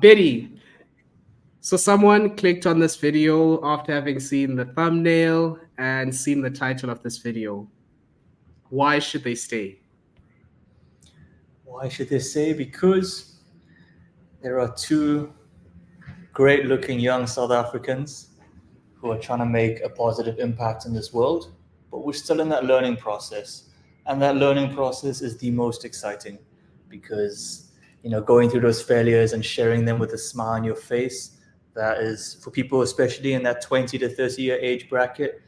Bedi. So someone clicked on this video after having seen the thumbnail and seen the title of this video. Why should they stay? Why should they say? Because there are two great looking young South Africans who are trying to make a positive impact in this world, but we're still in that learning process. And that learning process is the most exciting because, going through those failures and sharing them with a smile on your face, that is for people, especially in that 20 to 30 year age bracket,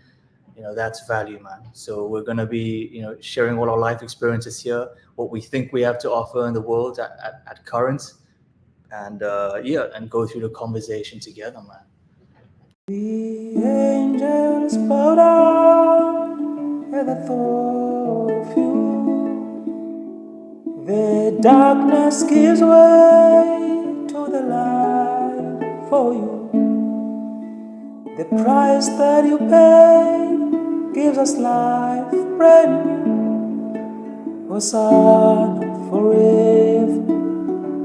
that's value, man. So we're going to be, sharing all our life experiences here, what we think we have to offer in the world at current, and and go through the conversation together, man. The angels bow down at the thought of you. The darkness gives way to the light for you. The price that you pay gives us life brand new. Hosanna forever,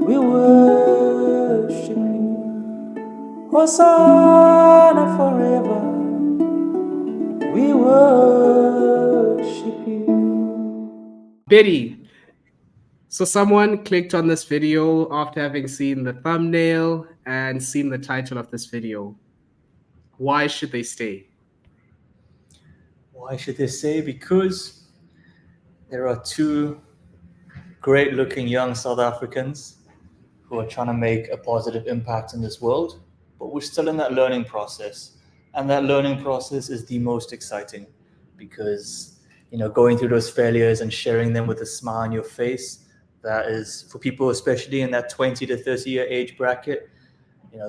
we worship you. Hosanna forever, we worship you. Bedi. So someone clicked on this video after having seen the thumbnail and seen the title of this video. Why should they stay? Why should they say? Because there are two great looking young South Africans who are trying to make a positive impact in this world, but we're still in that learning process. And that learning process is the most exciting because, going through those failures and sharing them with a smile on your face, that is for people, especially in that 20 to 30 year age bracket,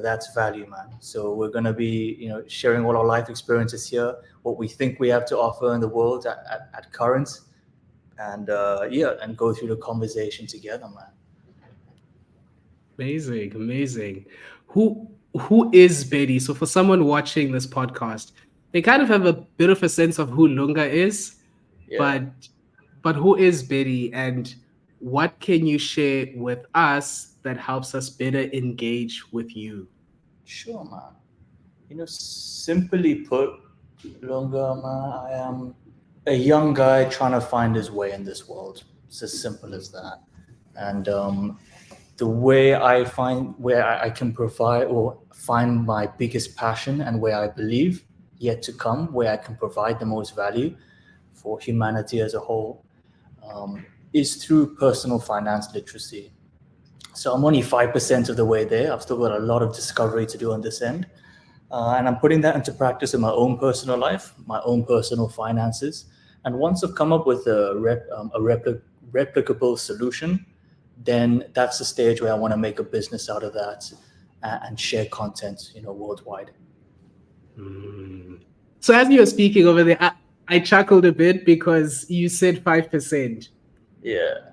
that's value, man. So we're going to be, sharing all our life experiences here, what we think we have to offer in the world at current, and and go through the conversation together, man. Amazing. Who is Bedi? So for someone watching this podcast, they kind of have a bit of a sense of who Lunga is, Yeah. but who is Bedi, and what can you share with us that helps us better engage with you? Sure, man. Simply put, Lunga, man, I am a young guy trying to find his way in this world. It's as simple as that. And the way I find where I can provide or find my biggest passion and where I believe yet to come, where I can provide the most value for humanity as a whole, is through personal finance literacy. So I'm only 5% of the way there. I've still got a lot of discovery to do on this end. And I'm putting that into practice in my own personal life, my own personal finances. And once I've come up with a replicable solution, then that's the stage where I want to make a business out of that and share content, worldwide. So as you were speaking over there, I chuckled a bit because you said 5%. Yeah.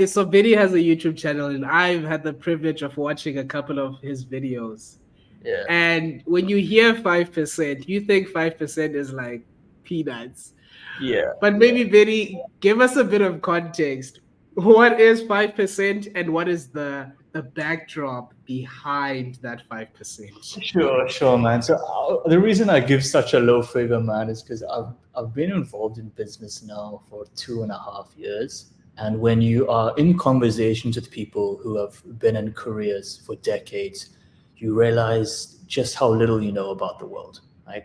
So Bedi has a YouTube channel, and I've had the privilege of watching a couple of his videos. Yeah. And when you hear 5%, you think 5% is like peanuts. Yeah. But maybe Bedi, give us a bit of context. What is 5% and what is the backdrop behind that 5%? Sure, man. So the reason I give such a low figure, man, is because I've been involved in business now for 2.5 years. And when you are in conversations with people who have been in careers for decades, you realize just how little you know about the world, right?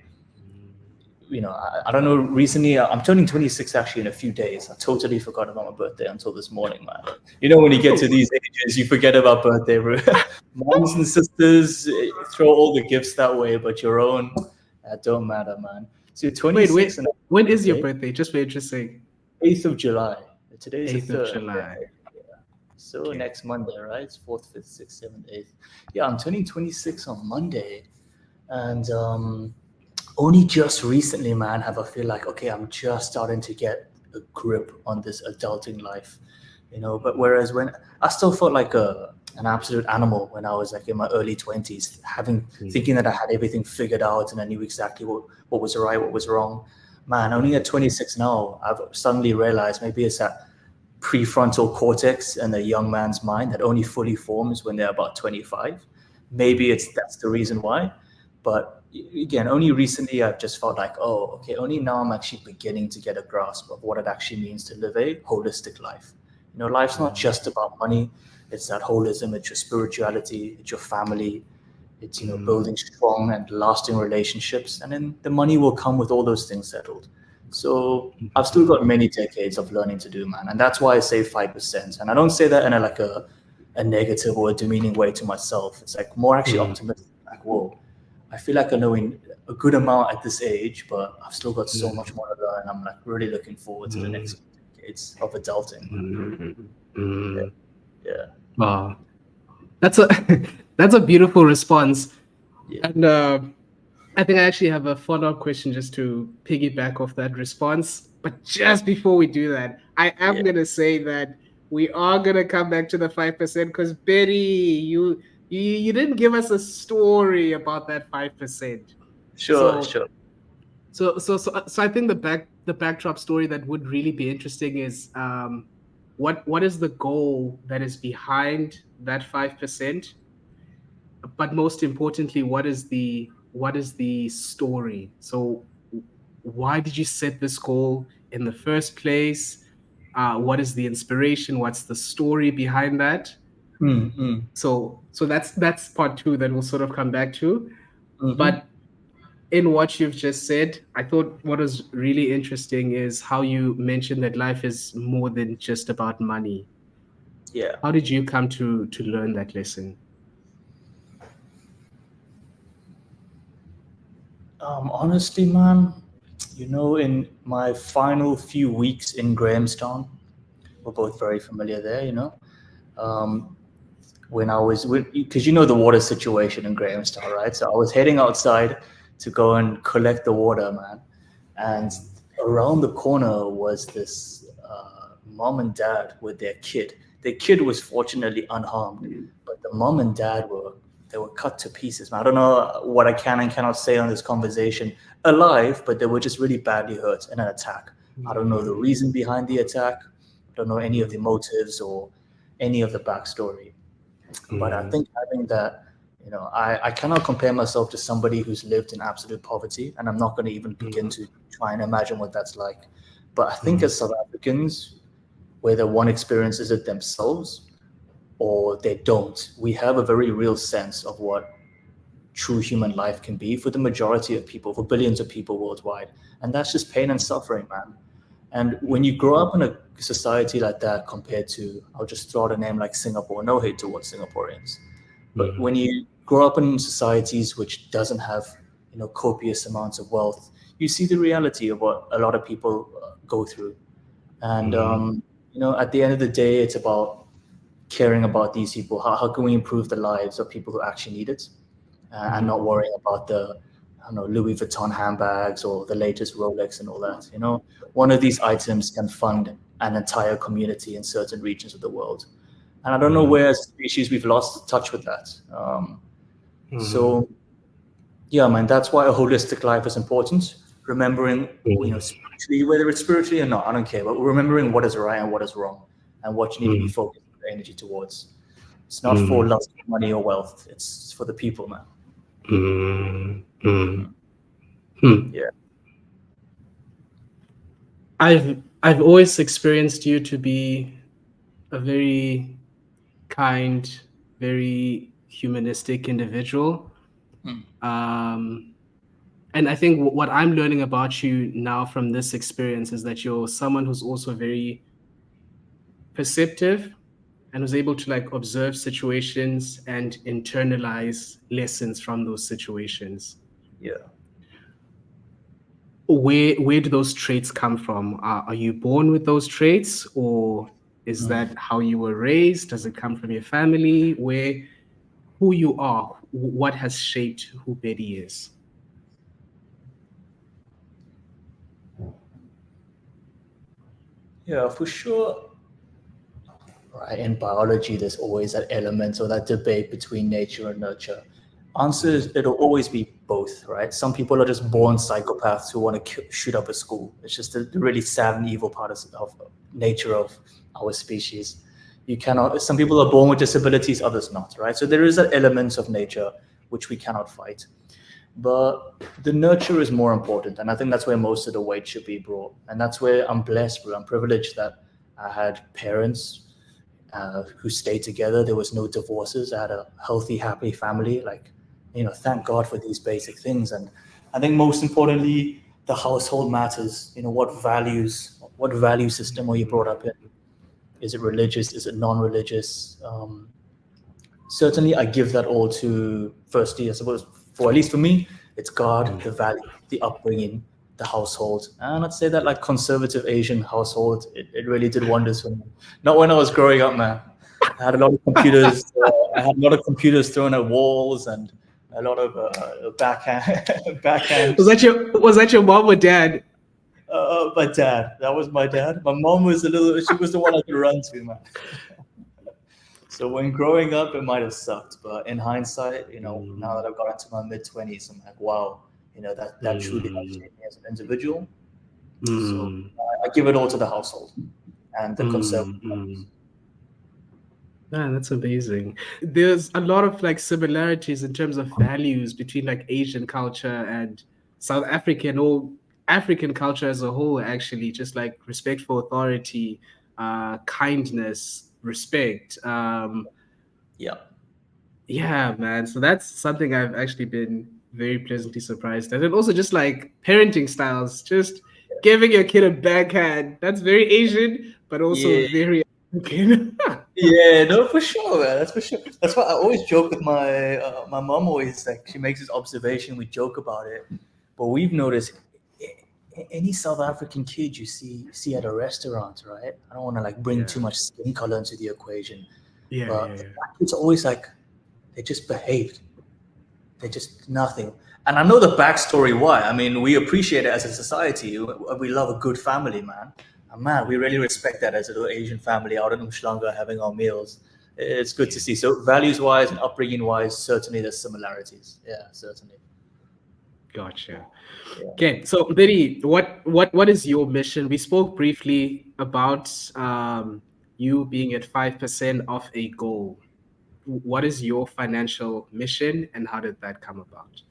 I don't know, recently, I'm turning 26 actually in a few days. I totally forgot about my birthday until this morning, man. When you get to these ages, you forget about birthday, bro. Moms and sisters throw all the gifts that way, but your own, don't matter, man. So you're 26 Wait, when is your birthday? Just for interesting. 8th of July. Today's the 8th of 3rd. July. Yeah. So Okay. next Monday, right? It's 4th, 5th, 6th, 7th, 8th. Yeah, I'm turning 26 on Monday. And only just recently, man, have I feel like, okay, I'm just starting to get a grip on this adulting life, But whereas when I still felt like an absolute animal when I was like in my early 20s, thinking that I had everything figured out and I knew exactly what was right, what was wrong. Man, only at 26 now, I've suddenly realized maybe it's that prefrontal cortex in a young man's mind that only fully forms when they're about 25. Maybe that's the reason why. But again, only recently I've just felt like, oh, okay, only now I'm actually beginning to get a grasp of what it actually means to live a holistic life. Life's not just about money. It's that holism. It's your spirituality. It's your family. It's building strong and lasting relationships, and then the money will come with all those things settled. So I've still got many decades of learning to do, man, and that's why I say 5%. And I don't say that in a negative or a demeaning way to myself. It's like more actually optimistic. Like, whoa, I feel like I know a good amount at this age, but I've still got so much more to learn. I'm like really looking forward to the next decades of adulting. Yeah. Wow, that's a that's a beautiful response. Yeah. And I think I actually have a follow-up question just to piggyback off that response. But just before we do that, I am gonna say that we are gonna come back to the 5% because Bedi, you didn't give us a story about that 5%. Sure. So I think the backdrop story that would really be interesting is what is the goal that is behind that 5%, but most importantly, what is the story? So why did you set this goal in the first place? What is the inspiration? What's the story behind that? So that's part two that we'll sort of come back to. But in what you've just said, I thought what was really interesting is how you mentioned that life is more than just about money. Yeah. How did you come to learn that lesson? Honestly, man, in my final few weeks in Grahamstown, we're both very familiar there, when I was because the water situation in Grahamstown, right? So I was heading outside to go and collect the water, man. And around the corner was this mom and dad with their kid. Their kid was fortunately unharmed, but the mom and dad were cut to pieces, man. I don't know what I can and cannot say on this conversation alive, but they were just really badly hurt in an attack. I don't know the reason behind the attack. I don't know any of the motives or any of the backstory. But I think having that, I cannot compare myself to somebody who's lived in absolute poverty, and I'm not going to even begin to try and imagine what that's like. But I think as South Africans, whether one experiences it themselves or they don't, we have a very real sense of what true human life can be for the majority of people, for billions of people worldwide. And that's just pain and suffering, man. And when you grow up in a society like that compared to, I'll just throw out a name like Singapore, no hate towards Singaporeans, but when you grow up in societies which doesn't have, copious amounts of wealth, you see the reality of what a lot of people go through. And, at the end of the day, it's about caring about these people. How can we improve the lives of people who actually need it, and not worrying about the, Louis Vuitton handbags or the latest Rolex and all that. One of these items can fund an entire community in certain regions of the world. And I don't know where as a species we've lost touch with that. So, yeah, man, that's why a holistic life is important. Remembering, spiritually, whether it's spiritually or not, I don't care, but remembering what is right and what is wrong and what you need to be focused your energy towards. It's not for lust, money, or wealth. It's for the people, man. Yeah. I've always experienced you to be a very kind, very humanistic individual. And I think what I'm learning about you now from this experience is that you're someone who's also very perceptive and was able to observe situations and internalize lessons from those situations. Yeah. Where do those traits come from? Are you born with those traits, or is that how you were raised? Does it come from your family? Who you are, what has shaped who Bedi is? Yeah, for sure. Right. In biology, there's always that element or that debate between nature and nurture. Answer is it'll always be both, right? Some people are just born psychopaths who want to shoot up a school. It's just the really sad and evil part of nature of our species. You cannot. Some people are born with disabilities, others not, right? So there is an element of nature which we cannot fight. But the nurture is more important, and I think that's where most of the weight should be brought. And that's where I'm blessed, bro. I'm privileged that I had parents who stayed together. There was no divorces. I had a healthy, happy family. Like, thank God for these basic things. And I think most importantly, the household matters. What value system are you brought up in? Is it religious? Is it non-religious? Certainly, I give that all to, firstly, I suppose, for at least for me, it's God, the value, the upbringing, the household. And I'd say that like conservative Asian household, it really did wonders for me. Not when I was growing up, man. I had a lot of computers. I had a lot of computers thrown at walls and a lot of backhand. Was that your mom or dad? My dad. That was my dad. My mom was she was the one I could run to, man. So when growing up, it might have sucked, but in hindsight, now that I've got into my mid-20s, I'm like, wow, that truly has shaped me as an individual. So I give it all to the household and the conservative. Man, that's amazing. There's a lot of like similarities in terms of values between like Asian culture and South African or African culture as a whole, actually, just like respect for authority, kindness, respect. Yeah. Yeah, man. So that's something I've actually been very pleasantly surprised at. And also just like parenting styles, just giving your kid a backhand. That's very Asian, but also Yeah. very African. Yeah, no, for sure, man. That's for sure. That's why I always joke with my mom. Always like she makes this observation. We joke about it, but we've noticed any South African kid you see at a restaurant, right? I don't want to like bring too much skin color into the equation, but the black kids are always like they just behaved. They just nothing. And I know the backstory why. I mean, we appreciate it as a society. We love a good family, man. And man, we really respect that as a little Asian family out in Umhlanga having our meals. It's good to see. So values-wise and upbringing-wise, certainly there's similarities. Yeah, certainly. Gotcha. Yeah. Okay, so Bedi, what is your mission? We spoke briefly about you being at 5% of a goal. What is your financial mission and how did that come about?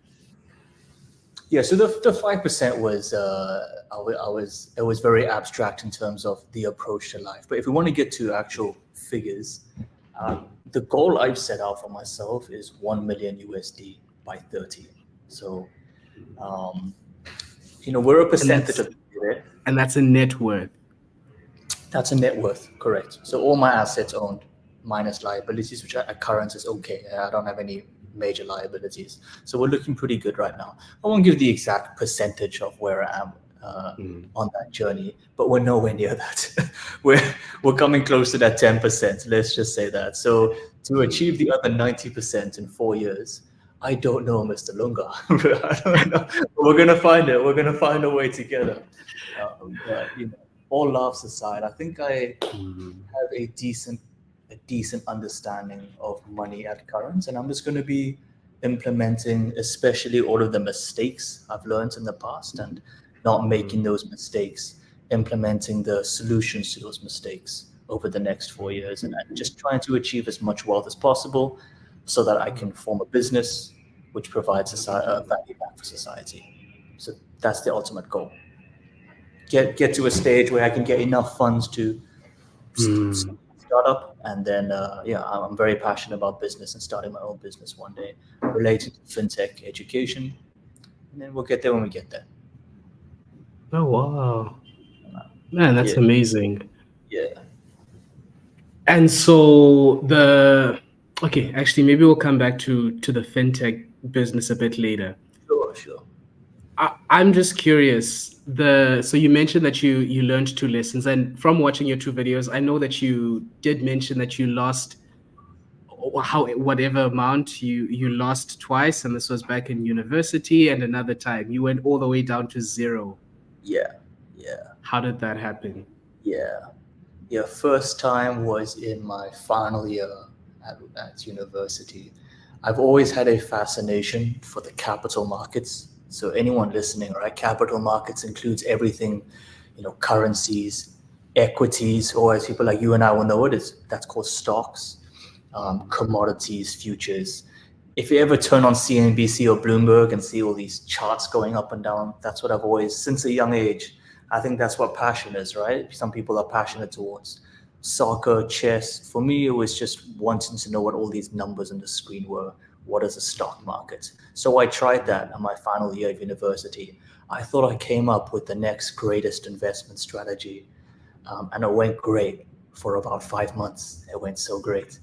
Yeah, so the 5% was it was very abstract in terms of the approach to life. But if we want to get to actual figures, the goal I've set out for myself is 1 million USD by 30. So, we're a percentage of it. And that's a net worth. That's a net worth, correct. So all my assets owned minus liabilities, which at current is okay. I don't have any major liabilities. So we're looking pretty good right now. I won't give the exact percentage of where I am on that journey, but we're nowhere near that. we're coming close to that 10%. Let's just say that. So to achieve the other 90% in 4 years, I don't know, Mr. Lunga. I don't know. We're gonna find it. We're gonna find a way together. But all laughs aside, I think I have a decent understanding of money at current, and I'm just going to be implementing, especially all of the mistakes I've learned in the past, and not making those mistakes, implementing the solutions to those mistakes over the next 4 years, and just trying to achieve as much wealth as possible, so that I can form a business which provides value back for society. So that's the ultimate goal. Get to a stage where I can get enough funds to start up, and then I'm very passionate about business and starting my own business one day related to fintech education, and then we'll get there when we get there. Oh wow, man, that's amazing. Yeah. And so actually, maybe we'll come back to the fintech business a bit later. Sure. I'm just curious. So you mentioned that you learned 2 lessons, and from watching your 2 videos, I know that you did mention that you lost whatever amount you lost twice, and this was back in university, and another time you went all the way down to 0. Yeah. How did that happen? First time was in my final year at university. I've always had a fascination for the capital markets. So anyone listening, right? Capital markets includes everything, currencies, equities, or as people like you and I will know it, that's called stocks, commodities, futures. If you ever turn on CNBC or Bloomberg and see all these charts going up and down, that's what I've always, since a young age, I think that's what passion is, right? Some people are passionate towards soccer, chess. For me, it was just wanting to know what all these numbers on the screen were. What is a stock market? So I tried that in my final year of university. I thought I came up with the next greatest investment strategy, and it went great for about 5 months. It went so great.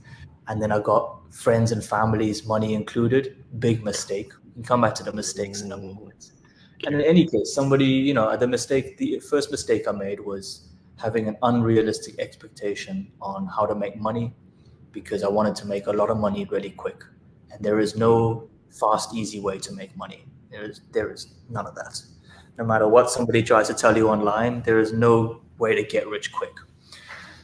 And then I got friends and families, money included. Big mistake. We can come back to the mistakes in a moment. And in any case, somebody, the first mistake I made was having an unrealistic expectation on how to make money, because I wanted to make a lot of money really quick. And there is no fast, easy way to make money. There is none of that. No matter what somebody tries to tell you online, there is no way to get rich quick.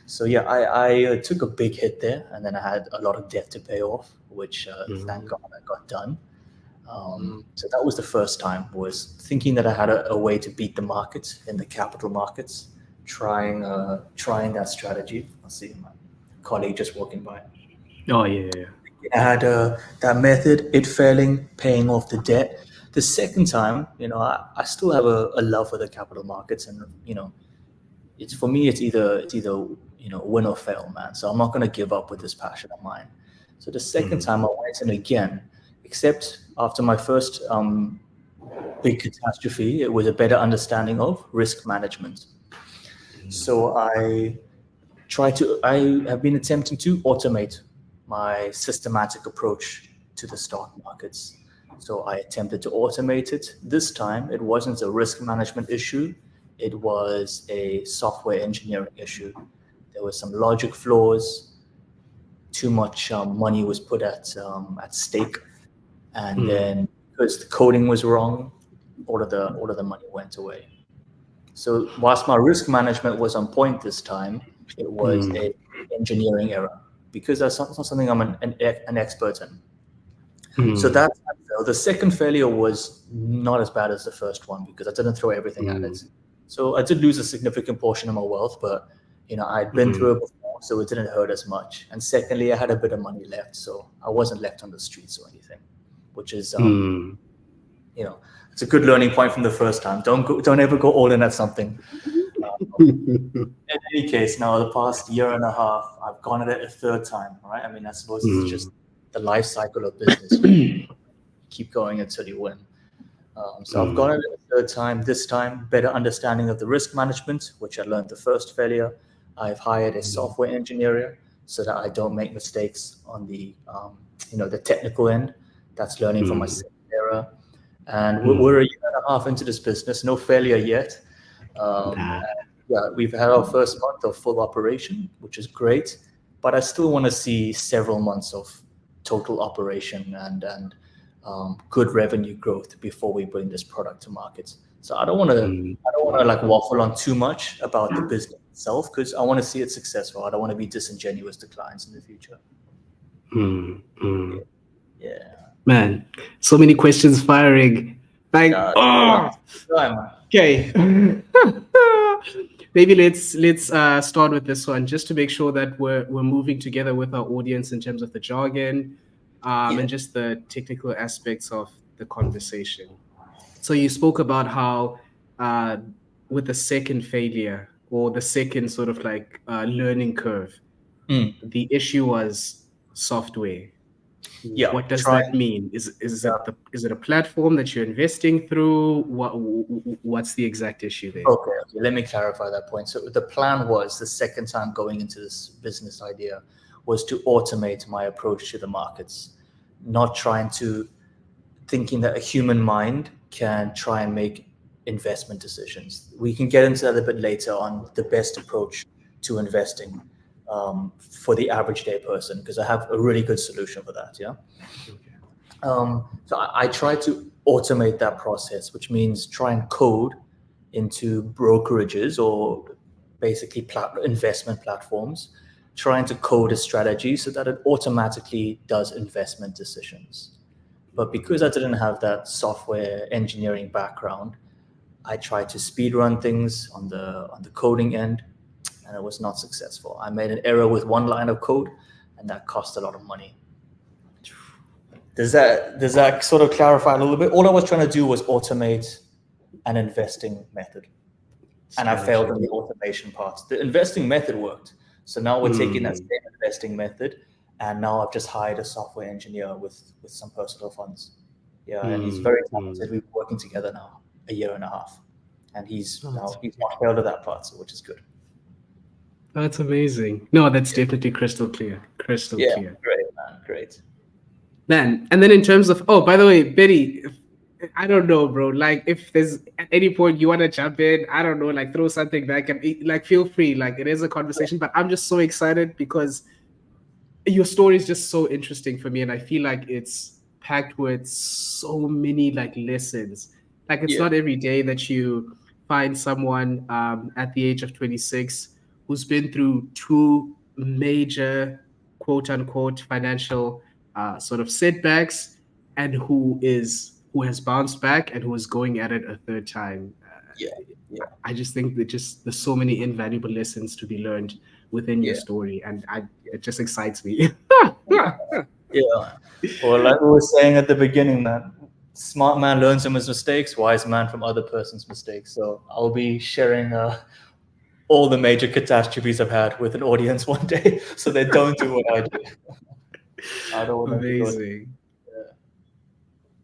So yeah, I took a big hit there, and then I had a lot of debt to pay off, which thank God I got done. So that was the first time, was thinking that I had a way to beat the market in the capital markets, trying that strategy. I'll see my colleague just walking by. Oh yeah. I had that method, it failing, paying off the debt. The second time, I still have a love for the capital markets, and it's, for me, it's either win or fail, man. So I'm not going to give up with this passion of mine. So the second time I went in again, except after my first big catastrophe, it was a better understanding of risk management. So I have been attempting to automate my systematic approach to the stock markets. So I attempted to automate it. This time, it wasn't a risk management issue. It was a software engineering issue. There were some logic flaws. Too much money was put at stake, and then because the coding was wrong, all of the money went away. So whilst my risk management was on point this time, it was a engineering error, because that's not something I'm an expert in. So that the second failure was not as bad as the first one, because I didn't throw everything at it. So I did lose a significant portion of my wealth, but I'd been through it before, so it didn't hurt as much. And secondly, I had a bit of money left, so I wasn't left on the streets or anything, which is it's a good learning point from the first time. Don't ever go all in at something. In any case, now the past year and a half, I've gone at it a third time, right? I mean, I suppose it's just the life cycle of business. Keep going until you win. So I've gone at it a third time. This time, better understanding of the risk management, which I learned the first failure. I've hired a software engineer so that I don't make mistakes on the the technical end. That's learning from my second error. And we're a year and a half into this business, no failure yet. Yeah, we've had our first month of full operation, which is great, but I still want to see several months of total operation and good revenue growth before we bring this product to market. So I don't want to like waffle on too much about the business itself, because I want to see it successful. I don't want to be disingenuous to clients in the future. Yeah. Man, so many questions firing. Like, okay. Maybe let's start with this one, just to make sure that we're moving together with our audience in terms of the jargon, and just the technical aspects of the conversation. So you spoke about how with the second failure, or the second sort of like learning curve, the issue was software. Yeah. What does that mean? Is it a platform that you're investing through? What's the exact issue there? Okay. Let me clarify that point. So the plan was, the second time going into this business idea, was to automate my approach to the markets, not thinking that a human mind can try and make investment decisions. We can get into that a bit later on the best approach to investing for the average day person, because I have a really good solution for that. Yeah. So I try to automate that process, which means try and code into brokerages or basically investment platforms, trying to code a strategy so that it automatically does investment decisions. But because I didn't have that software engineering background, I tried to speed run things on the coding end, and it was not successful. I made an error with one line of code, and that cost a lot of money. Does that sort of clarify a little bit? All I was trying to do was automate an investing method, and I failed in the automation part. The investing method worked, so now we're taking that same investing method, and now I've just hired a software engineer with some personal funds. Yeah, and he's very talented. We've been working together now a year and a half, and he's not failed at that part, so which is good. That's amazing. No, that's definitely crystal clear. Crystal clear. Great, man. Great. Man, and then in terms of, oh, by the way, Bedi, I don't know, bro. Like, if there's at any point you want to jump in, I don't know, like throw something back and like feel free. Like, it is a conversation, but I'm just so excited because your story is just so interesting for me, and I feel like it's packed with so many like lessons. Like, it's not every day that you find someone at the age of 26 who's been through two major quote unquote financial sort of setbacks, and who has bounced back and who is going at it a third time. I just think that there's so many invaluable lessons to be learned within your story, and it just excites me. Yeah. Well, like we were saying at the beginning, man, smart man learns from his mistakes, wise man from other person's mistakes. So I'll be sharing all the major catastrophes I've had with an audience one day, so they don't do what I do. I don't want Amazing.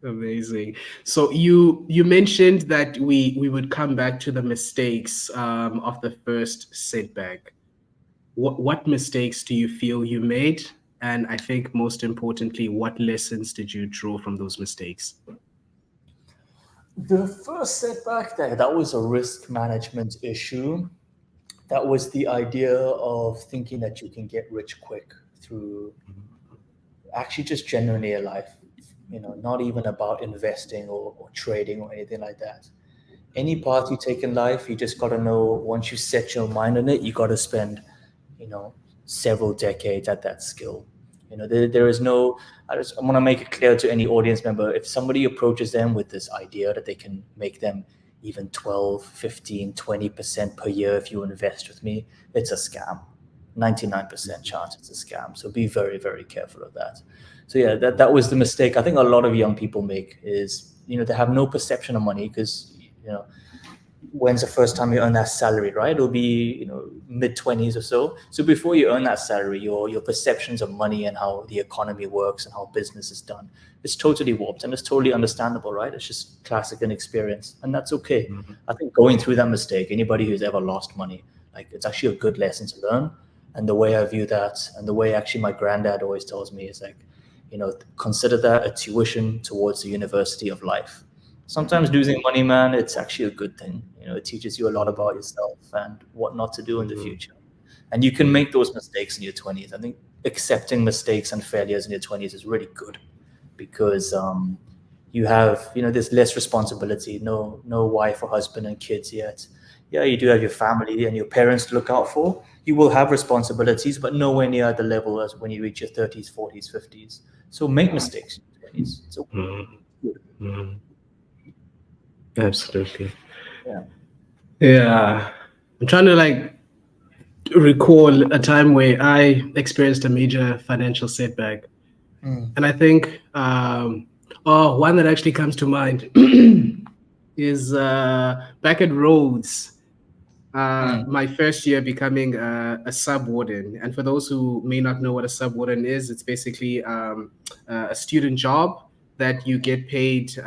Amazing. So you mentioned that we would come back to the mistakes of the first setback. What mistakes do you feel you made? And I think most importantly, what lessons did you draw from those mistakes? The first setback, that was a risk management issue. That was the idea of thinking that you can get rich quick through actually just genuinely a life, not even about investing or trading or anything like that. Any path you take in life, you just got to know, once you set your mind on it, you got to spend, several decades at that skill. There is no, I want to make it clear to any audience member, if somebody approaches them with this idea that they can make them even 12, 15, 20% per year if you invest with me, it's a scam. 99% chance it's a scam. So be very, very careful of that. So yeah, that was the mistake I think a lot of young people make, is, they have no perception of money because, when's the first time you earn that salary, right? It'll be, mid-20s or so. So before you earn that salary, your perceptions of money and how the economy works and how business is done, it's totally warped, and it's totally understandable, right? It's just classic inexperience, and that's okay. I think going through that mistake, anybody who's ever lost money, like, it's actually a good lesson to learn. And the way I view that, and the way actually my granddad always tells me, is like, consider that a tuition towards the university of life. Sometimes losing money, man, it's actually a good thing. It teaches you a lot about yourself and what not to do in the future. And you can make those mistakes in your 20s. I think accepting mistakes and failures in your 20s is really good, because you have, there's less responsibility, no wife or husband and kids yet. Yeah, you do have your family and your parents to look out for. You will have responsibilities, but nowhere near the level as when you reach your 30s, 40s, 50s. So make mistakes in your 20s. It's okay. Absolutely. Yeah. I'm trying to recall a time where I experienced a major financial setback. And I think one that actually comes to mind is back at Rhodes, my first year becoming a sub-warden. And for those who may not know what a sub-warden is, it's basically a student job that you get paid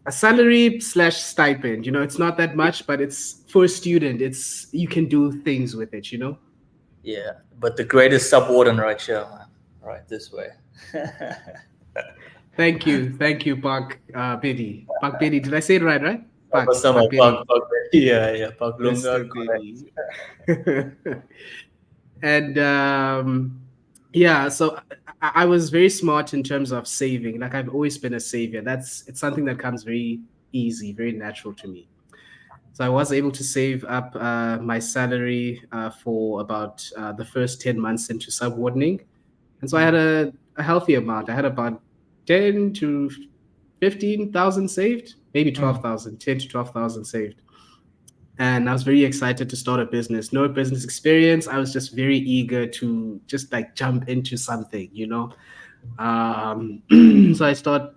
a salary / stipend. It's not that much, but it's for a student. You can do things with it. Yeah, but the greatest sub-warden right here, man. Right this way. Thank you, Pak Bedi. Pak Bedi, did I say it right? Right? Pak Bedi. Yeah, Pak Lunga. And so I was very smart in terms of saving. Like, I've always been a savior. It's something that comes very easy, very natural to me. So I was able to save up my salary for about the first 10 months into subordinating. And so I had a healthy amount. I had about 10 to 15,000 saved, maybe Mm. 12,000, 10 to 12,000 saved. And I was very excited to start a business. No business experience. I was just very eager to just like jump into something, you know. So I start.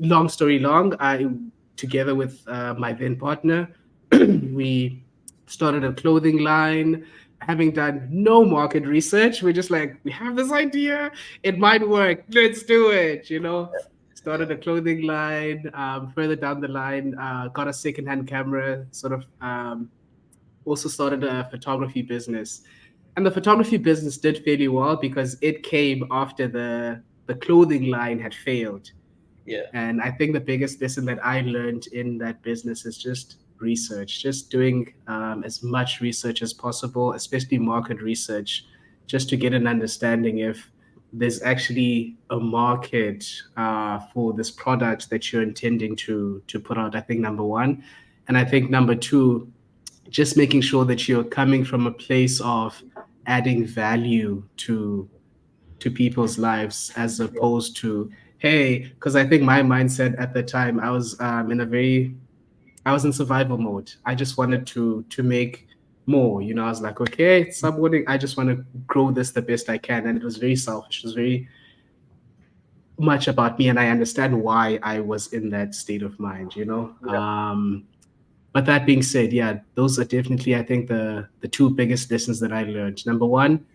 Long story long, I together with my then partner, we started a clothing line. Having done no market research, we're just like, we have this idea, it might work, let's do it. You know, started a clothing line. Further down the line, got a secondhand camera. Sort of also started a photography business, and the photography business did fairly well because it came after the clothing line had failed. Yeah. And I think the biggest lesson that I learned in that business is just research, just doing as much research as possible, especially market research, just to get an understanding if there's actually a market for this product that you're intending to put out. I think number one, and I think number two, just making sure that you're coming from a place of adding value to people's lives as Yeah. opposed to, hey, because I think my mindset at the time, I was I was in survival mode. I just wanted to make more. You know, I was like, okay, subwooding, I just want to grow this the best I can. And it was very selfish. It was very much about me, and I understand why I was in that state of mind, you know. Yeah. But that being said, yeah, those are definitely, I think, the two biggest lessons that I learned. Number one,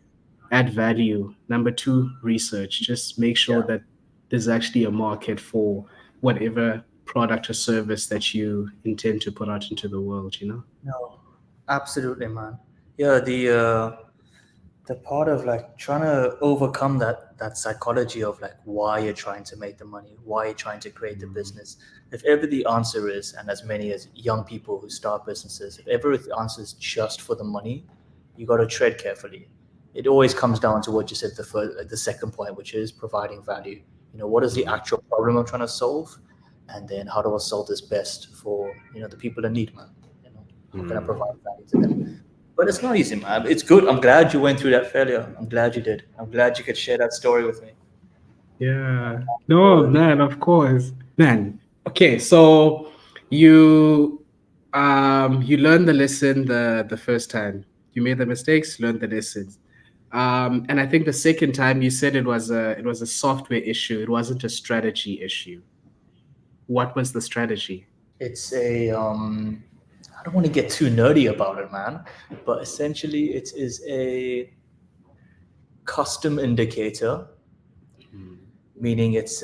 add value. Number two, research. Just make sure Yeah. that there's actually a market for whatever product or service that you intend to put out into the world, you know? No, absolutely, man. Yeah, the part of like trying to overcome that psychology of like why you're trying to make the money, why you're trying to create the business. If ever the answer is, and as many as young people who start businesses, if ever the answer is just for the money, you got to tread carefully. It always comes down to what you said the first, like the second point, which is providing value. You know, what is the actual problem I'm trying to solve, and then how do I solve this best for the people in need, man. You know, how can I Mm. provide value to them? But it's not easy, man. It's good. I'm glad you went through that failure. I'm glad you did. I'm glad you could share that story with me. Yeah. No, man, of course. Man. Okay, so you you learned the lesson the first time. You made the mistakes, learned the lessons. And I think the second time you said it was a software issue. It wasn't a strategy issue. What was the strategy? It's a I don't want to get too nerdy about it, man, but essentially it is a custom indicator, meaning it's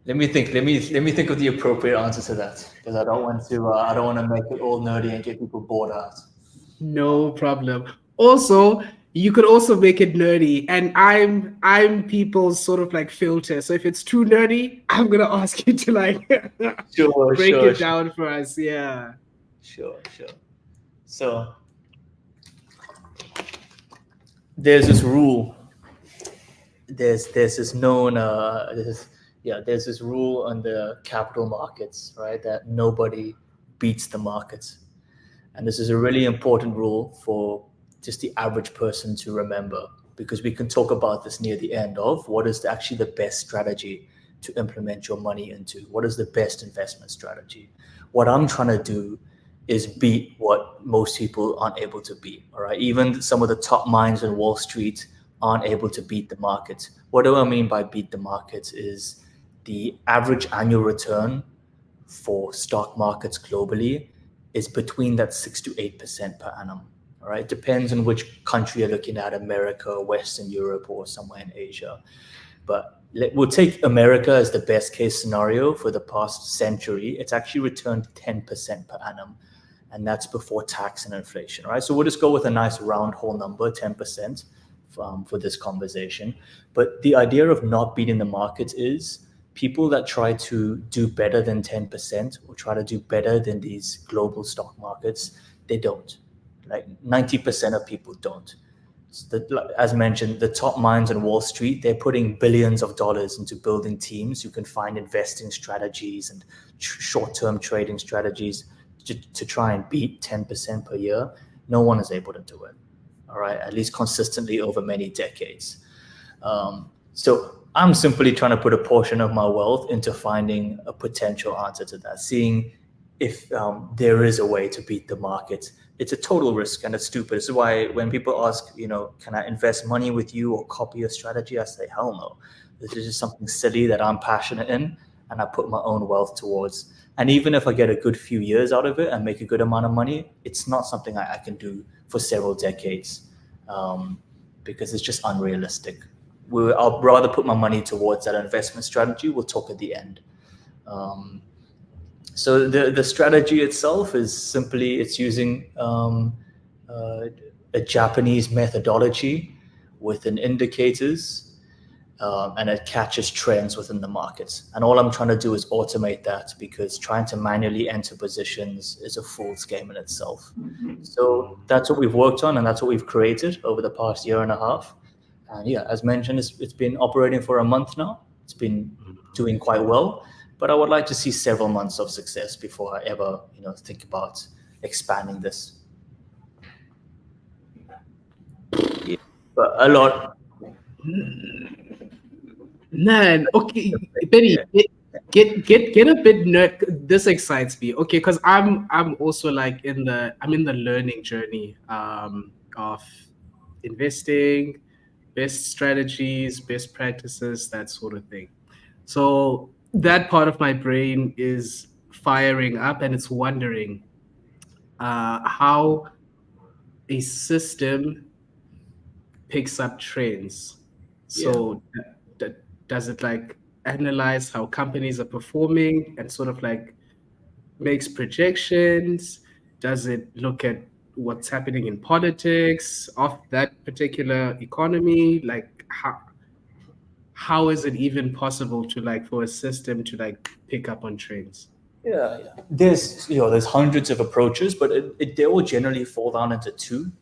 let me think. Let me think of the appropriate answer to that because I don't want to make it all nerdy and get people bored out. No problem. Also, you could also make it nerdy, and I'm people's sort of like filter. So if it's too nerdy, I'm gonna ask you to like Sure, break sure, it sure, down for us. Yeah. sure, sure. So there's this rule. There's this known there's this rule on the capital markets, right? That nobody beats the markets. And this is a really important rule for just the average person to remember because we can talk about this near the end of what is actually the best strategy to implement your money into. What is the best investment strategy? What I'm trying to do is beat what most people aren't able to beat. All right. Even some of the top minds in Wall Street aren't able to beat the markets. What do I mean by beat the markets is the average annual return for stock markets globally is between that 6 to 8% per annum. All right, depends on which country you're looking at, America, Western Europe, or somewhere in Asia. But we'll take America as the best case scenario for the past century. It's actually returned 10% per annum, and that's before tax and inflation. Right, so we'll just go with a nice round whole number, 10%, for this conversation. But the idea of not beating the markets is people that try to do better than 10% or try to do better than these global stock markets, they don't. Like 90% of people don't. As mentioned, the top minds on Wall Street, they're putting billions of dollars into building teams who can find investing strategies and short-term trading strategies to try and beat 10% per year. No one is able to do it, all right, at least consistently over many decades. So I'm simply trying to put a portion of my wealth into finding a potential answer to that, seeing if there is a way to beat the market. It's a total risk and it's stupid. This is why when people ask, can I invest money with you or copy your strategy? I say, hell no. This is just something silly that I'm passionate in and I put my own wealth towards. And even if I get a good few years out of it and make a good amount of money, it's not something I can do for several decades because it's just unrealistic. I'll rather put my money towards that investment strategy. We'll talk at the end. So the strategy itself is simply it's using a Japanese methodology within indicators, and it catches trends within the markets. And all I'm trying to do is automate that because trying to manually enter positions is a fool's game in itself. So that's what we've worked on and that's what we've created over the past year and a half. And yeah, as mentioned, it's been operating for a month now. It's been doing quite well. But I would like to see several months of success before I ever, think about expanding this. Yeah, but a lot. Man, okay, Bedi, get a bit nerd. This excites me. Okay, because I'm also like I'm in the learning journey of investing, best strategies, best practices, that sort of thing. So that part of my brain is firing up and it's wondering how a system picks up trends. So does it like analyze how companies are performing and sort of like makes projections? Does it look at what's happening in politics of that particular economy? Like how is it even possible to like for a system to like pick up on trends? Yeah. There's hundreds of approaches, but they all generally fall down into two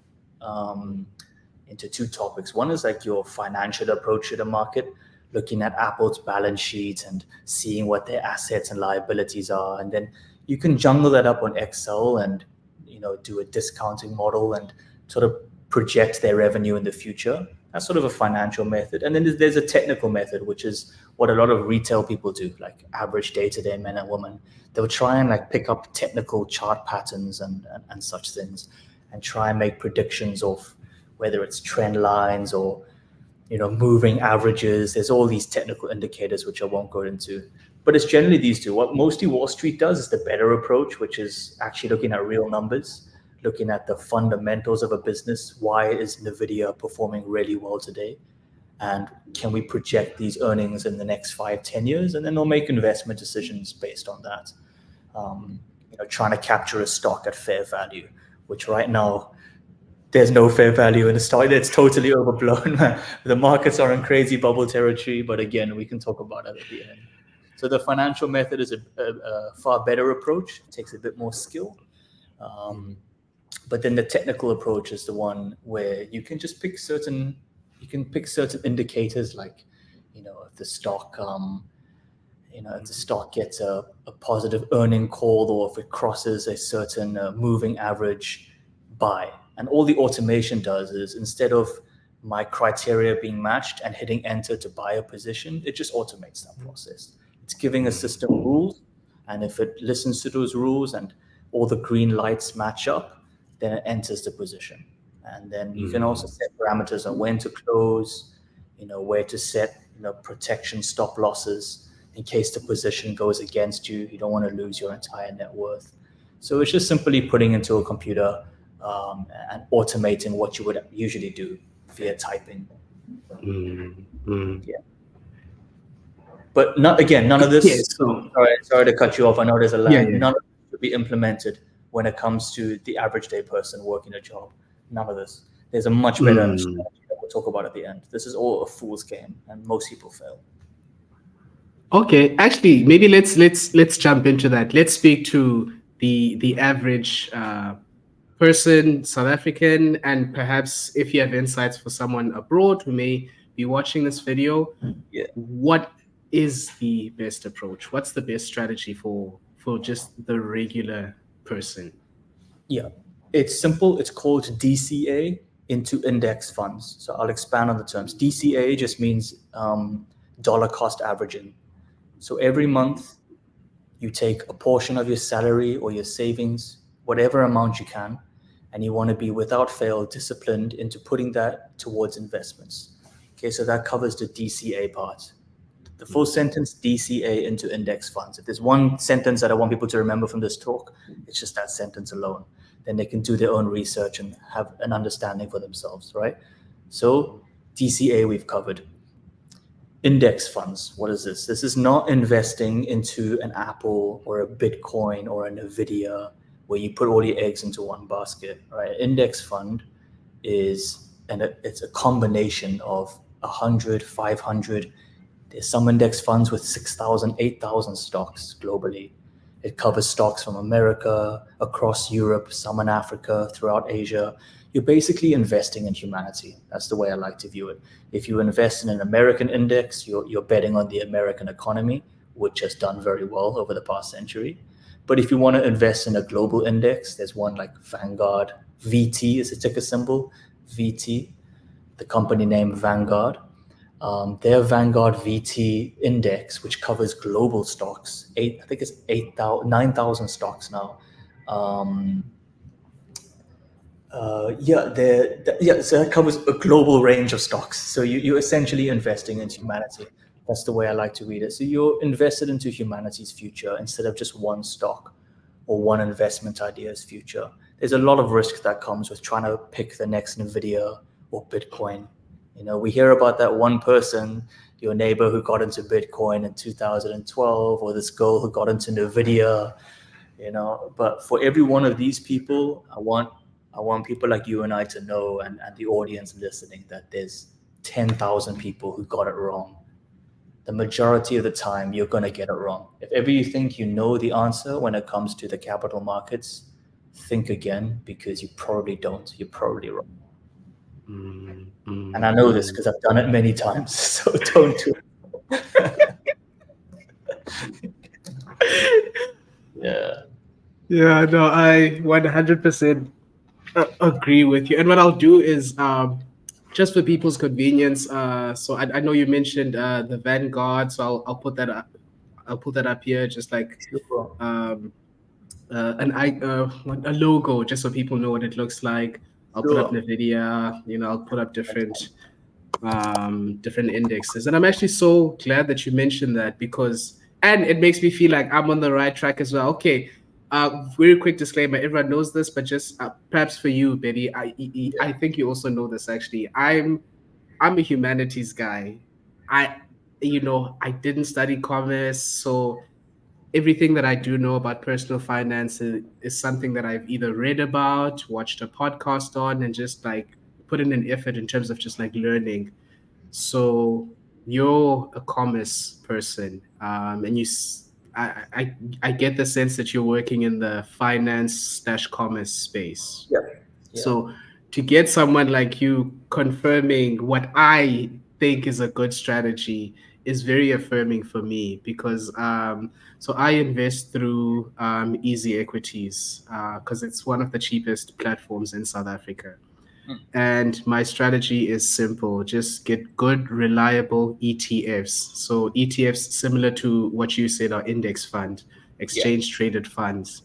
topics. One is like your financial approach to the market, looking at Apple's balance sheet and seeing what their assets and liabilities are, and then you can jungle that up on Excel and do a discounting model and sort of project their revenue in the future. That's sort of a financial method. And then there's a technical method, which is what a lot of retail people do, like average day-to-day men and women. They'll try and like pick up technical chart patterns and such things and try and make predictions of whether it's trend lines or moving averages. There's all these technical indicators which I won't go into, but it's generally these two. What mostly Wall Street does is the better approach, which is actually looking at real numbers, looking at the fundamentals of a business. Why is NVIDIA performing really well today? And can we project these earnings in the next 5-10 years? And then they'll make investment decisions based on that. Trying to capture a stock at fair value, which right now, there's no fair value in the stock. It's totally overblown. The markets are in crazy bubble territory, but again, we can talk about it at the end. So the financial method is a far better approach. It takes a bit more skill. But then the technical approach is the one where you can just pick certain indicators, like, if the stock, if the stock gets a positive earning call, or if it crosses a certain moving average, buy. And all the automation does is, instead of my criteria being matched and hitting enter to buy a position, it just automates that process. It's giving a system rules, and if it listens to those rules and all the green lights match up, then it enters the position. And then you can also set parameters on when to close, where to set, protection stop losses in case the position goes against you. You don't want to lose your entire net worth. So it's just simply putting into a computer and automating what you would usually do via typing. Yeah. But none of this. Yeah, so sorry to cut you off. I know there's a lag. Yeah. None of this should be implemented when it comes to the average day person working a job. None of this. There's a much better strategy that we'll talk about at the end. This is all a fool's game, and most people fail. Okay, actually, maybe let's jump into that. Let's speak to the average person, South African, and perhaps if you have insights for someone abroad who may be watching this video, Yeah. what is the best approach? What's the best strategy for just the regular person? Yeah, it's simple. It's called DCA, into index funds. So I'll expand on the terms. DCA just means dollar cost averaging. So every month you take a portion of your salary or your savings, whatever amount you can, and you want to be without fail disciplined into putting that towards investments. Okay, so that covers the DCA part. The full sentence, DCA into index funds. If there's one sentence that I want people to remember from this talk, it's just that sentence alone. Then they can do their own research and have an understanding for themselves, right? So DCA we've covered. Index funds, what is this? This is not investing into an Apple or a Bitcoin or a Nvidia where you put all your eggs into one basket, right? Index fund is, and it's a combination of 100, 500. There's some index funds with 6,000, 8,000 stocks globally. It covers stocks from America, across Europe, some in Africa, throughout Asia. You're basically investing in humanity. That's the way I like to view it. If you invest in an American index, you're betting on the American economy, which has done very well over the past century. But if you want to invest in a global index, there's one like Vanguard. VT is the ticker symbol. VT, the company name Vanguard. Their Vanguard VT index, which covers global stocks, I think it's 9,000 stocks now. So that covers a global range of stocks. So you're essentially investing into humanity. That's the way I like to read it. So you're invested into humanity's future instead of just one stock or one investment idea's future. There's a lot of risk that comes with trying to pick the next Nvidia or Bitcoin. You know, we hear about that one person, your neighbor who got into Bitcoin in 2012, or this girl who got into Nvidia. You know, but for every one of these people, I want people like you and I to know, and the audience listening, that there's 10,000 people who got it wrong. The majority of the time, you're going to get it wrong. If ever you think you know the answer when it comes to the capital markets, think again, because you probably don't. You're probably wrong. And I know this because I've done it many times, so don't do it. Yeah. Yeah, no, I 100% agree with you. And what I'll do is, just for people's convenience, so I know you mentioned the Vanguard, so I'll put that up. I'll put that up here, just like Sure. um, a logo, just so people know what it looks like. I'll put up Sure. NVIDIA. I'll put up different indexes, and I'm actually so glad that you mentioned that, because and it makes me feel like I'm on the right track as well. Okay, very quick disclaimer: everyone knows this, but just perhaps for you, Bedi, I think you also know this. Actually, I'm a humanities guy. I I didn't study commerce, so everything that I do know about personal finance is something that I've either read about, watched a podcast on, and just like put in an effort in terms of just like learning. So you're a commerce person, and I get the sense that you're working in the finance/commerce space. Yeah. Yeah. So to get someone like you confirming what I think is a good strategy is very affirming for me, because so I invest through Easy Equities, because it's one of the cheapest platforms in South Africa. Hmm. And my strategy is simple: just get good, reliable ETFs. So ETFs, similar to what you said, are index fund, Yeah. exchange traded funds.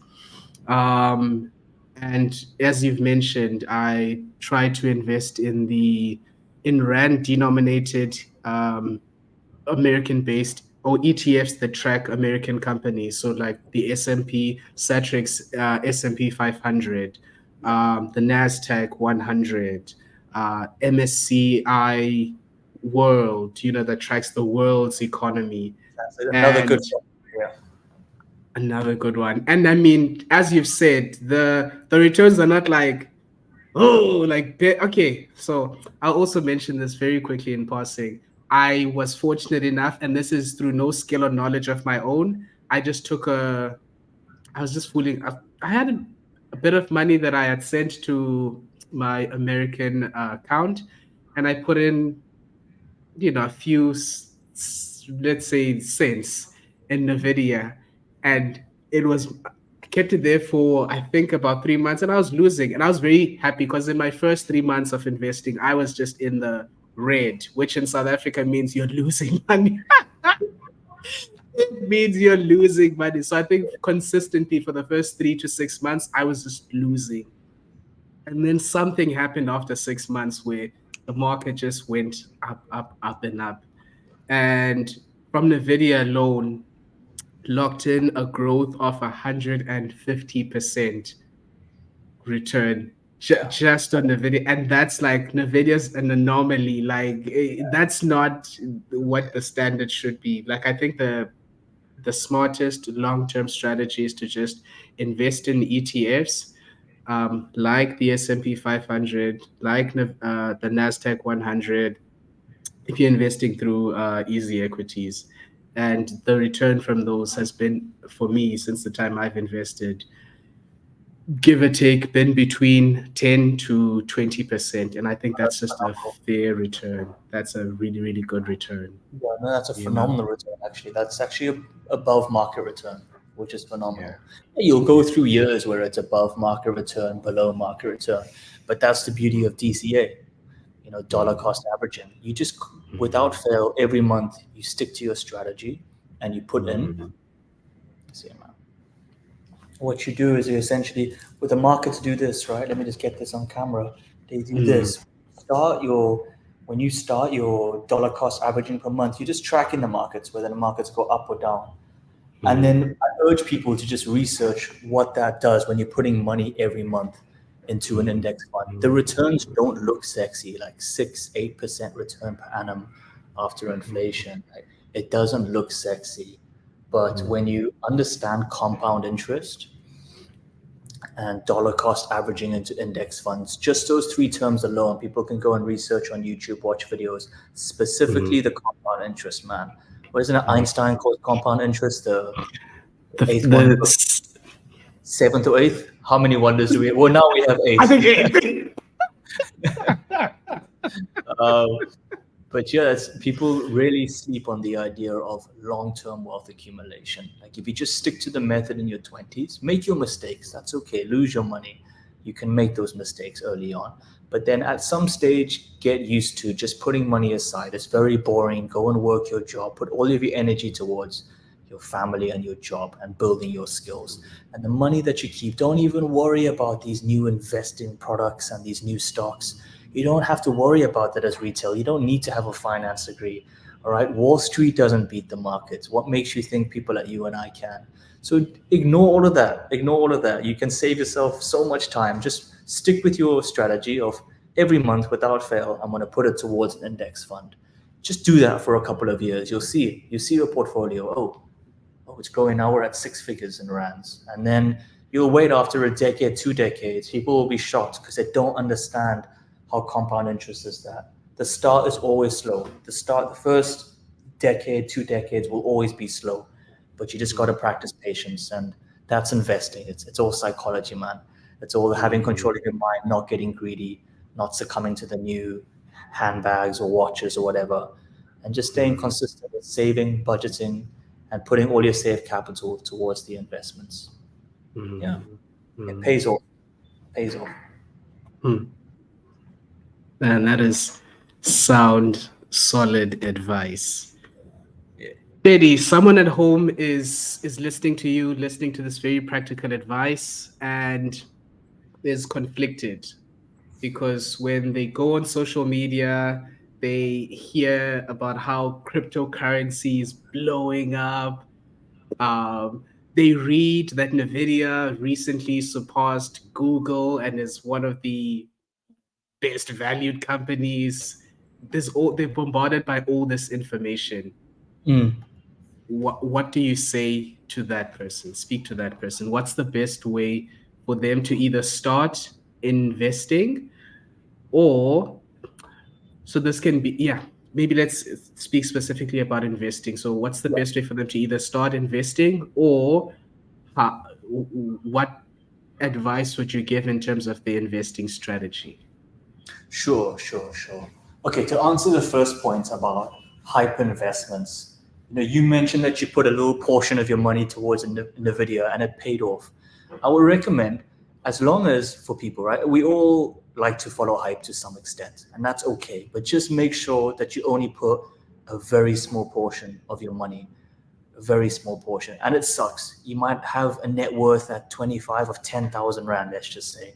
Um, and as you've mentioned, I try to invest in rand denominated American based or ETFs that track American companies. So like the S&P Satrix S&P 500, Yeah. the Nasdaq 100, MSCI World, that tracks the world's economy. That's another good And one. Yeah. another good one. And I mean, as you've said, the returns are not like, oh, like okay. So I'll also mention this very quickly in passing. I was fortunate enough, and this is through no skill or knowledge of my own. I just took a I was just fooling. I had a bit of money that I had sent to my American account, and I put in, a few, let's say, cents in Nvidia, and it was kept it there for I think about 3 months, and I was losing, and I was very happy because in my first 3 months of investing, I was just in the red, which in South Africa means you're losing money. It means you're losing money. So I think consistently for the first 3 to 6 months, I was just losing. And then something happened after 6 months where the market just went up, up, up, and up. And from NVIDIA alone, locked in a growth of 150% return Yeah. just on NVIDIA. And that's like NVIDIA's an anomaly. Like that's not what the standard should be. Like I think the smartest long-term strategy is to just invest in ETFs, like the S&P 500, like the Nasdaq 100, if you're investing through easy equities. And the return from those has been, for me, since the time I've invested, give or take, been between 10 to 20%. And I think that's That's just a phenomenal. fair return. That's a really, really good return, Yeah, no, that's a you know? phenomenal return, actually. That's actually above market return, which is Yeah. phenomenal. Yeah, you'll go Yeah. through years where it's above market return, below market return, but that's the beauty of DCA, dollar Mm, cost averaging. You just, without mm, fail, every month you stick to your strategy and you put in. mm, See, man. What you do is you essentially, with the markets do this, right? Let me just get this on camera. They do mm, this. Start your When you start your dollar cost averaging per month, you're just tracking the markets, whether the markets go up or down. And mm, then I urge people to just research what that does when you're putting money every month into an mm, index fund. The mm, returns don't look sexy, like 6, 8% return per annum after inflation. Right? It doesn't look sexy. But when mm, you understand compound interest and dollar cost averaging into index funds, just those three terms alone, people can go and research on YouTube, watch videos, mm, specifically the compound interest, man. What isn't it mm. Einstein called compound interest? The The, eighth wonder, the, seventh or eighth. How many wonders do we have? Well, now we have I eight. think it, uh, but yeah, people really sleep on the idea of long-term wealth accumulation. Like if you just stick to the method in your 20s, make your mistakes. That's okay. Lose your money. You can make those mistakes early on. But then at some stage, get used to just putting money aside. It's very boring. Go and work your job. Put all of your energy towards your family and your job and building your skills. And the money that you keep, don't even worry about these new investing products and these new stocks. You don't have to worry about that as retail. You don't need to have a finance degree. All right. Wall Street doesn't beat the markets. What makes you think people like you and I can? So ignore all of that. Ignore all of that. You can save yourself so much time. Just stick with your strategy of every month without fail, I'm going to put it towards an index fund. Just do that for a couple of years. You'll see. You see your portfolio. Oh, it's growing now. We're at six figures in rands. And then you'll wait after a decade, 2 decades. People will be shocked because they don't understand how compound interest is that. The start is always slow. The first decade, 2 decades will always be slow. But you just got to practice patience. And that's investing. It's all psychology, man. It's all having control of your mind, not getting greedy, not succumbing to the new handbags or watches or whatever, and just staying consistent with saving, budgeting, and putting all your saved capital towards the investments. Yeah, it pays off. Pays off. and that is sound, solid advice. Yeah. Bedi, someone at home is listening to you, listening to this very practical advice, and is conflicted because when they go on social media, they hear about how cryptocurrency is blowing up. They read that NVIDIA recently surpassed Google and is one of the best valued companies. They're bombarded by all this information. Mm. What do you say to that person? Speak to that person. What's the best way for them to either start investing, or so this can be, yeah, maybe let's speak specifically about investing. So what's the best way for them to either start investing, or what advice would you give in terms of the investing strategy? Sure. Okay, to answer the first point about hype investments, you mentioned that you put a little portion of your money towards Nvidia and it paid off. I would recommend, as long as for people, right, we all like to follow hype to some extent, and that's okay. But just make sure that you only put a very small portion of your money, a very small portion. And it sucks. You might have a net worth at 25 of 10,000 Rand, let's just say.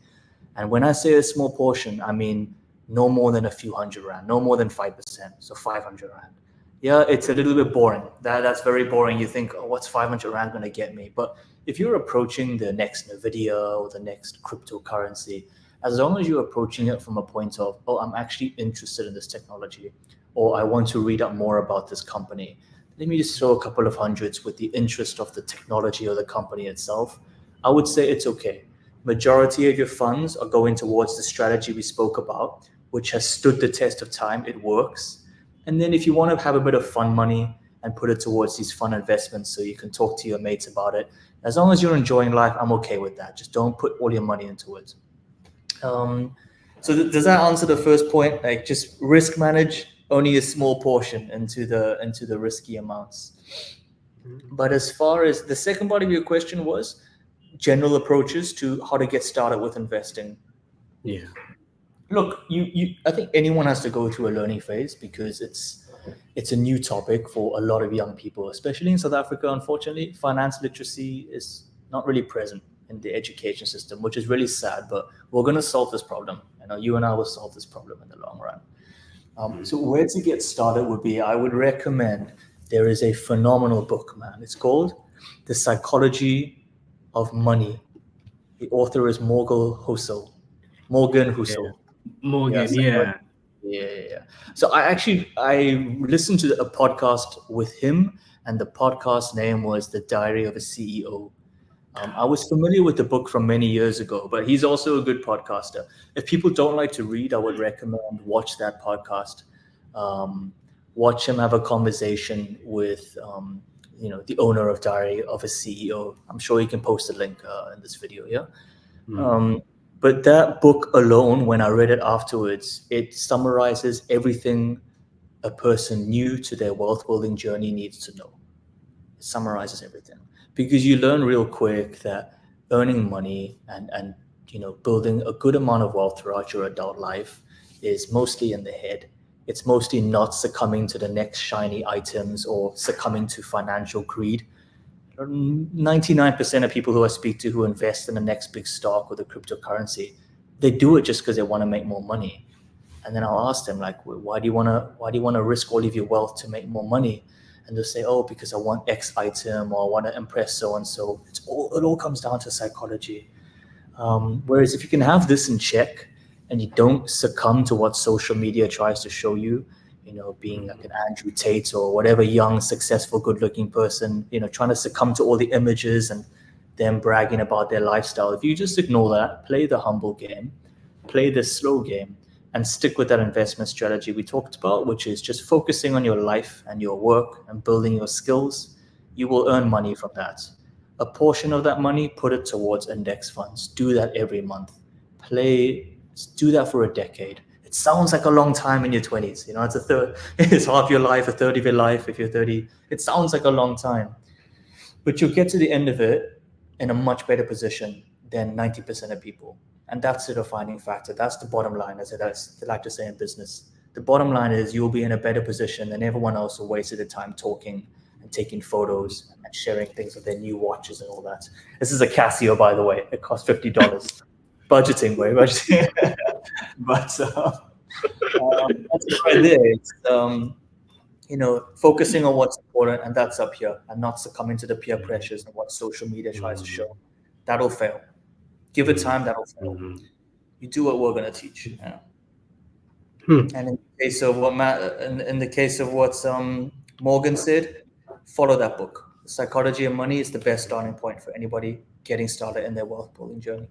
And when I say a small portion, I mean no more than a few hundred Rand, no more than 5%, so 500 Rand. Yeah, it's a little bit boring. That's very boring. You think, oh, what's 500 Rand going to get me? But if you're approaching the next Nvidia or the next cryptocurrency, as long as you're approaching it from a point of, oh, I'm actually interested in this technology, or I want to read up more about this company, let me just throw a couple of hundreds with the interest of the technology or the company itself, I would say it's okay. Majority of your funds are going towards the strategy we spoke about, which has stood the test of time. It works. And then if you want to have a bit of fun money and put it towards these fun investments so you can talk to your mates about it, as long as you're enjoying life, I'm okay with that. Just don't put all your money into it. So does that answer the first point? Like, just risk manage only a small portion into the risky amounts. But as far as the second part of your question was, general approaches to how to get started with investing. Yeah. Look, I think anyone has to go through a learning phase because it's a new topic for a lot of young people, especially in South Africa. Unfortunately, finance literacy is not really present in the education system, which is really sad. But we're going to solve this problem. You and I will solve this problem in the long run. So where to get started would be, I would recommend, there is a phenomenal book, man. It's called The Psychology of Money. The author is Morgan Housel. Morgan, Yeah. yeah. Yeah. So I listened to a podcast with him, and the podcast name was The Diary of a CEO. I was familiar with the book from many years ago, but he's also a good podcaster. If people don't like to read, I would recommend watch that podcast. Watch him have a conversation with the owner of Diary of a CEO. I'm sure you can post a link in this video. Yeah. But that book alone, when I read it afterwards, it summarizes everything a person new to their wealth building journey needs to know. It summarizes everything, because you learn real quick that earning money and building a good amount of wealth throughout your adult life is mostly in the head. It's mostly not succumbing to the next shiny items or succumbing to financial greed. 99% of people who I speak to who invest in the next big stock or the cryptocurrency, they do it just because they want to make more money. And then I'll ask them, like, why do you want to risk all of your wealth to make more money? And they'll say, oh, because I want X item, or I want to impress so and so. It all comes down to psychology. Whereas if you can have this in check and you don't succumb to what social media tries to show you, being like an Andrew Tate or whatever young, successful, good-looking person, trying to succumb to all the images and them bragging about their lifestyle. If you just ignore that, play the humble game, play the slow game, and stick with that investment strategy we talked about, which is just focusing on your life and your work and building your skills, you will earn money from that. A portion of that money, put it towards index funds. Do that every month. Do that for a decade. It sounds like a long time in your 20s. It's half your life, a third of your life if you're 30. It sounds like a long time. But you'll get to the end of it in a much better position than 90% of people. And that's the defining factor. That's the bottom line, as they like to say in business. The bottom line is you'll be in a better position than everyone else who wasted their time talking and taking photos and sharing things with their new watches and all that. This is a Casio, by the way. It costs $50. Budgeting, way. But that's right there. It's, focusing on what's important, and that's up here, and not succumbing to the peer pressures and what social media tries to show. That'll fail. Give it time, that'll fail. You do what we're going to teach. Yeah. And in the case of what Morgan said, follow that book. The Psychology of Money is the best starting point for anybody getting started in their wealth building journey.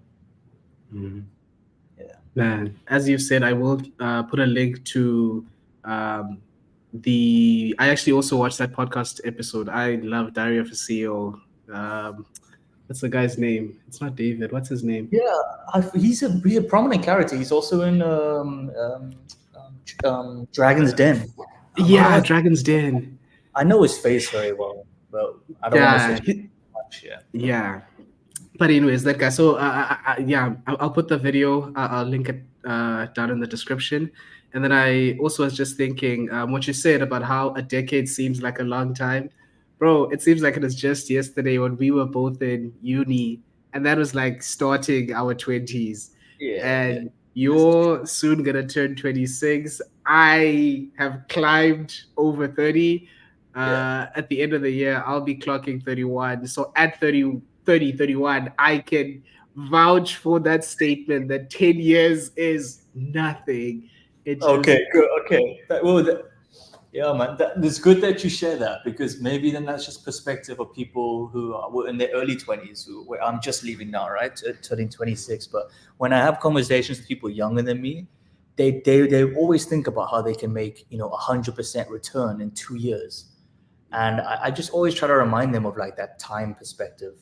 Yeah. Man, as you said, I will put a link to I actually also watched that podcast episode. I love Diary of a CEO. What's the guy's name? It's not David. What's his name? Yeah, he's a prominent character. He's also in Dragon's Den. Yeah, What's Dragon's Den. I know his face very well, but I don't want to say Yeah, too much. Yeah. yeah. But anyways, that guy. So yeah, I'll put the video. I'll link it down in the description. And then I also was just thinking, what you said about how a decade seems like a long time, bro. It seems like it was just yesterday when we were both in uni, and that was like starting our 20s. Yeah, yeah. And This is true. you're soon gonna turn 26. I have climbed over 30. Yeah. At the end of the year, I'll be clocking 31. So at 31, I can vouch for that statement that 10 years is nothing. It Okay, just, good. Okay. Yeah, man. It's good that you share that because maybe then that's just perspective of people who were in their early 20s, where I'm just leaving now, right? Turning 26. But when I have conversations with people younger than me, they always think about how they can make, 100% return in 2 years. And I just always try to remind them of like that time perspective.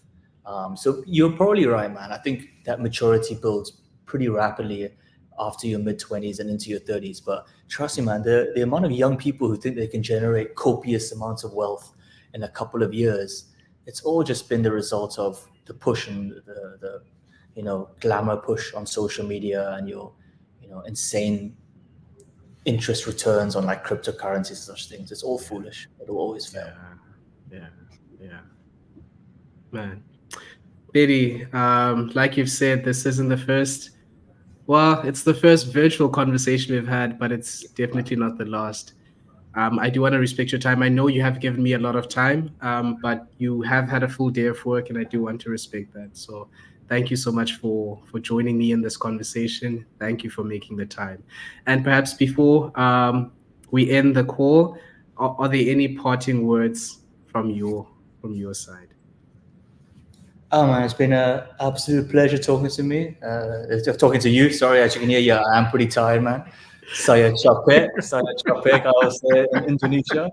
So you're probably right, man. I think that maturity builds pretty rapidly after your mid 20s and into your 30s. But trust me, man, the amount of young people who think they can generate copious amounts of wealth in a couple of years, it's all just been the result of the push and the glamour push on social media and your insane interest returns on like cryptocurrencies and such things. It's all foolish. It'll always fail. yeah, yeah, yeah, man. Bedi, like you've said, this isn't the first. Well, it's the first virtual conversation we've had, but it's definitely not the last. I do want to respect your time. I know you have given me a lot of time, but you have had a full day of work, and I do want to respect that. So, thank you so much for joining me in this conversation. Thank you for making the time. And perhaps before we end the call, are there any parting words from your side? Oh man, it's been an absolute pleasure talking to me. Talking to you. Sorry, as you can hear, yeah, I'm pretty tired, man. Saya capek, I was in Indonesia.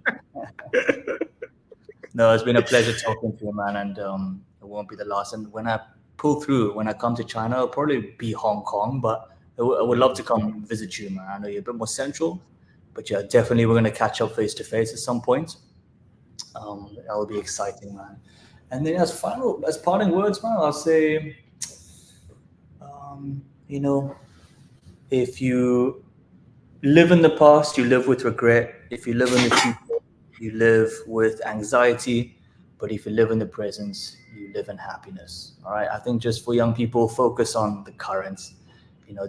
No, it's been a pleasure talking to you, man, and it won't be the last. And when I pull through, when I come to China, it'll probably be Hong Kong, but I would love to come visit you, man. I know you're a bit more central, but yeah, definitely we're gonna catch up face to face at some point. That will be exciting, man. And then as parting words, man, I'll say, um, you know, if you live in the past, you live with regret. If you live in the future, you live with anxiety. But if you live in the present, you live in happiness. All right. I think just for young people, focus on the current.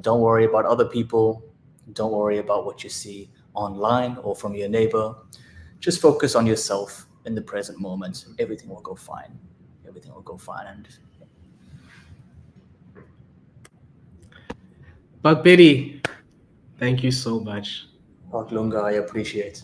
Don't worry about other people. Don't worry about what you see online or from your neighbor. Just focus on yourself in the present moment. Everything will go fine. Everything will go fine. And But Biddy, thank you so much. Park Lunga, I appreciate.